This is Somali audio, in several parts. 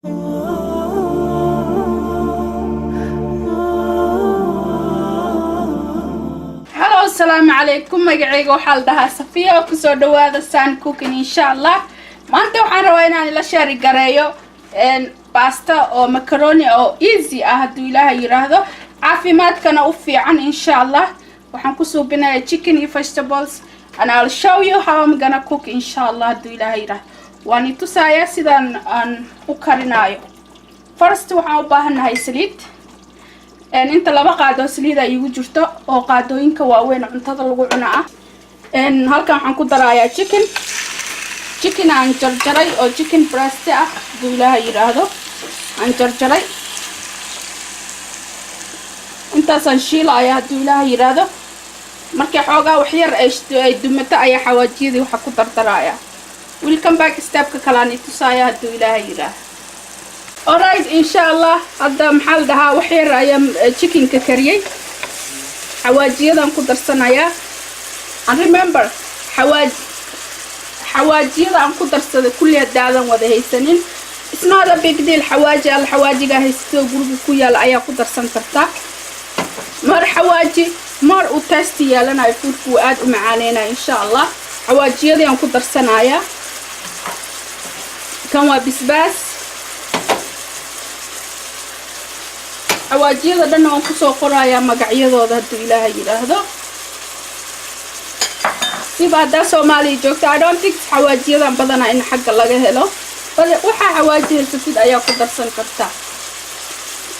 Hello, السلام عليكم. مقعيق وحال دها صفية وكسو دوادا سان كوكين إن شاء الله. ما أنت وحان روينا إلا شاري قريو باستا أو مكروني أو إيزي أهدو إلها يراهدو عافي مات كان أوفي عن إن شاء الله. وحان كسو بنا chicken vegetables and I'll show you how I'm gonna cook إن شاء الله هدو إلها يراه واني تسايا سيدان أن أكارينايو. First وحان باهن هاي سليد inta laba qaado saliida igu jirto oo qaadooyinka waaweyn cuntada lagu cunaa halkan waxaan ku darayaa chicken aan jarjaray oo chicken breast ah duulaha yiraahdo aan jarjaray intaasaan shiilayaa duulaha yiraahdo markay xoogaa wax yar ay dumato ayaa xawaajiyadii waxa ku dardarayaa welcome back stepka kale aan tusayaa duulaha yiraahdo. Alright, inshallah, hadda maxal daha waxyar ayam chicken ka kariyay xawaajiyadan ku darsanaya and remember xawaajiyadan ku darsada kulli daadan wada haysanin it's not a big deal xawaajiga haysto guriga ku yaal ayaa ku darsan kartaa mar xawaaji mar u taste yeelanayo foodku aad u macaaneyna inshallah xawaajiyadan ku darsanaya kan waa bisbaas xawaajiyada dhan waan ku soo qorayaa magacyadooda haduu ilaahay yiraahdo sibada Soomaali joogta I don't think xawaajiyadan badana in xagga laga helo bal waxa xawaajiyada ayaa ku darsan kartaa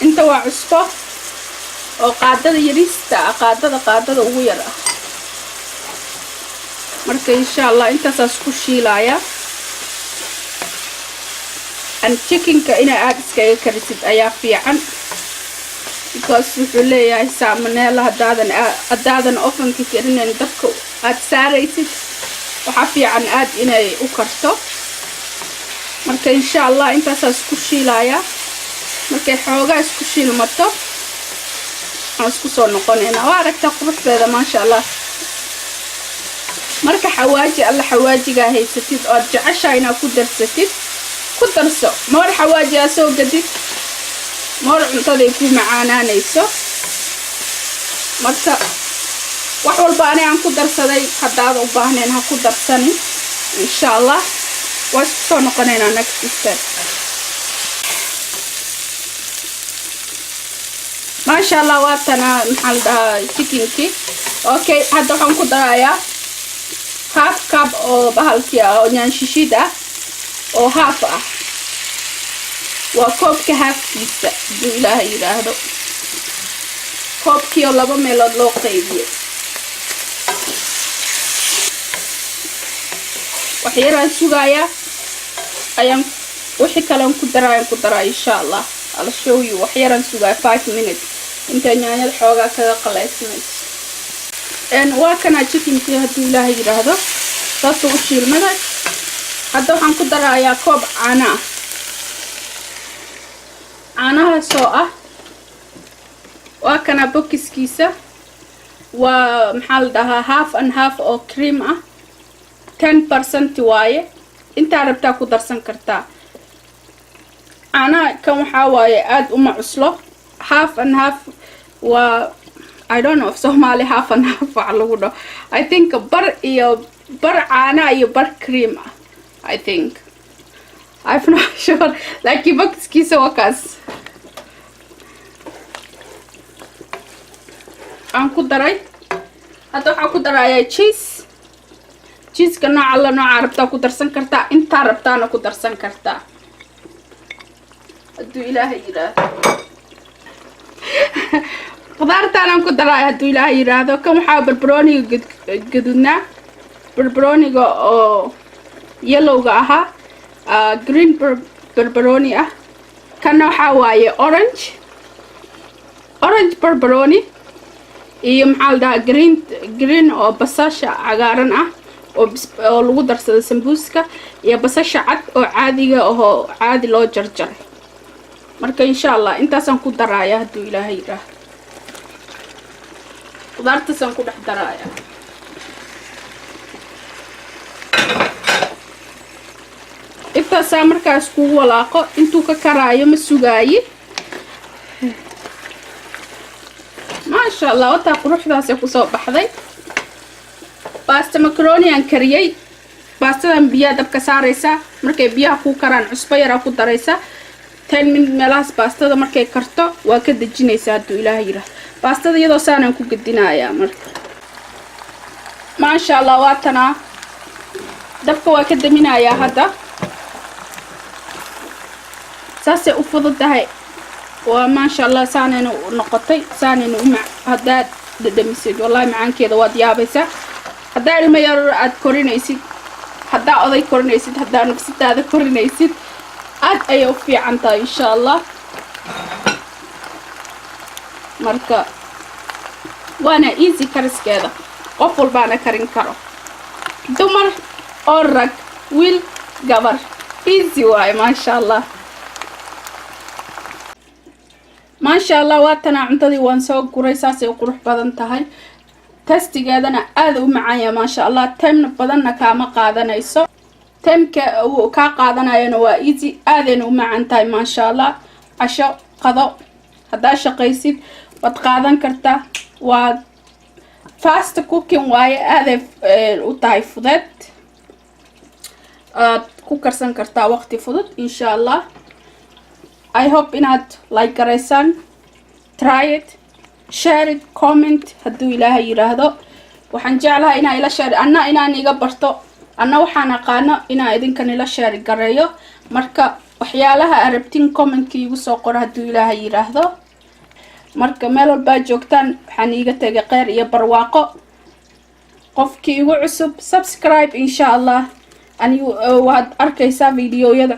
inta waa cusbo oo qaadada yarista qaadada ugu yar ah marka insha Allah intaas ku shiilaya and chicken-ka ina aad iskaga karisid ayaa fiican because wuxuu leeyahay salmonella hadaadan ofanka karinin dabka aad saaraysid waxa fiican aad inay u karto marka insha Allah intaas isku shiilaya markay xoogaa isku shiilmato aan isku soo noqonayna waa aragta quruxdeeda ma sha Allah marka xawaajiga haysatid oo jeceshahay inaad ku darsatid ku darso mar xawaajiga soo gadid mar cuntada ku macaananayso marka wax walba aan ku darsaday hadaad u baahneen ha ku darsanin insha Allah waa soo noqonayna next step ma sha Allah waa tana maxal chickenki okay hadda waxaan ku darayaa half cup oo bahalkii oo nyaan shishida oo half ah waa koobka halfkiisa haduu ilaahay yiraahdo koobkii oo laba meelood loo qaybiyay waxyaraan sugayaa ayaan wixii kale ku daraa insha Allah I'll show you waxyaraan sugaa 5 minutes inta nyaanyada xoogaa kaga qaleysmayso waa kana chickenkii haduu ilaahay yiraahdo taas oo shiilmada hadda waxaan ku darayaa koob caano caanaha soo ah waa kana bokiskiisa waa maxal dhahaa half and half oo cream ah 10% waaye inta rabtaa ku darsan kartaa caanaha kan waxa waaye aad uma cuslo half and half waa I don't know if Somali half and half wax lagu dhaho I think bar caana iyo bar cream ah I think I'm not sure like bokiskiisa waa kaas aan ku daray hadda waxaan ku darayaa cheese-ka nooca rabtaa ku darsan kartaa inta rabtaana ku darsan kartaa haduu ilaahay yiraahdo qudaartaan aan ku darayaa haduu ilaahay yiraahdo kan waxa barbarooniga gadudna barbarooniga oo yellowga aha green barbaroni ah kana waxa waaye orange barbaroni iyo maxal daa green oo basasha cagaaran ah oo lagu darsado sambuuska iyo basasha cad oo caadi loo jarjaray marka insha Allah intaasaan ku darayaa haduu ilaahay yiraahdo qudaartaasaan ku dhex darayaa if basta saa markaas ku walaaqo intuu ka karaayo ma sugaayi maasha Allah wata quruxdaas ku soo baxday basta macaroni aan kariyay bastadan biyo dabka saaraysa markay biyaha ku karaan cusbo yar ku daraysa 10 minutes meelaas bastada markay karto waa ka dajinaysaa haduu Ilaahay yiraahdo bastada iyadoo saanan ku gadinayaa marka maasha Allah waatana dabka waa ka daminayaa hadda saasay u fududahay waa maasha Allah saanayna noqotay saanayna hadda dhadhamisay wallahi macaankeeda waad yaabaysaa hadda ilma yar aad korinaysid hadda oday korinaysid hadda nafsadaada korinaysid aad ay u fiican tahay insha Allah marka waana easy kariskeeda qof walbaana karin karo dumar oo rag wiil gabar easy waay maasha Allah maasha Allah waatana cuntadii waan soo guray saasay u qurux badan tahay tastigeedana aad u macaan yahay maasha Allah time badanna kaama qaadanayso temka uu ka qaadanayana waa easy aadayna u macaan tahay maasha Allah casho qado hadaa shaqaysid wad qaadan kartaa waa fast cooking waaye aaday u tahay fudud ku karsan kartaa waqti fudud insha Allah I hope inaad like garaysan try it share it comment haduu Ilaahay yiraahdo waxaan jeclahay inaa ila share inaan iga barto waxaan aqaano inaa idinkan ila share gareeyo marka waxyaalaha arabtin comment igu soo qor haduu Ilaahay yiraahdo marka meel walba joogtaan waxaan iga tagay qeyr iyo barwaaqo qofkii igu cusub subscribe insha Allah waad arkaysaa fiidiyoyada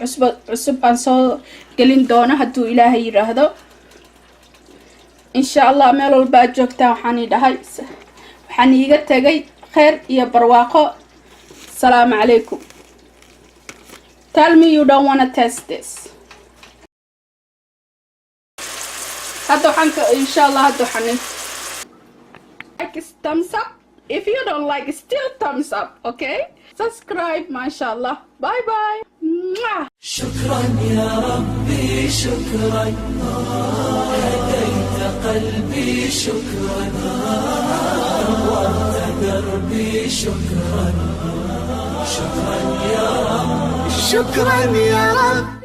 cusub aan soo gelin doono haduu Ilaahay yiraahdo insha Allah meel walba joogtaan waxaan iga tagay qeyr iyo barwaaqo السلام عليكم tell me you don't want to test this هادو حنك إن شاء الله هادو حنك like thumbs up if you don't like still thumbs up okay subscribe ما شاء الله باي باي شكرا يا ربي شكرا هديت قلبي شكرا نورت دربي شكرا شكرا يا رب شكرا يا رب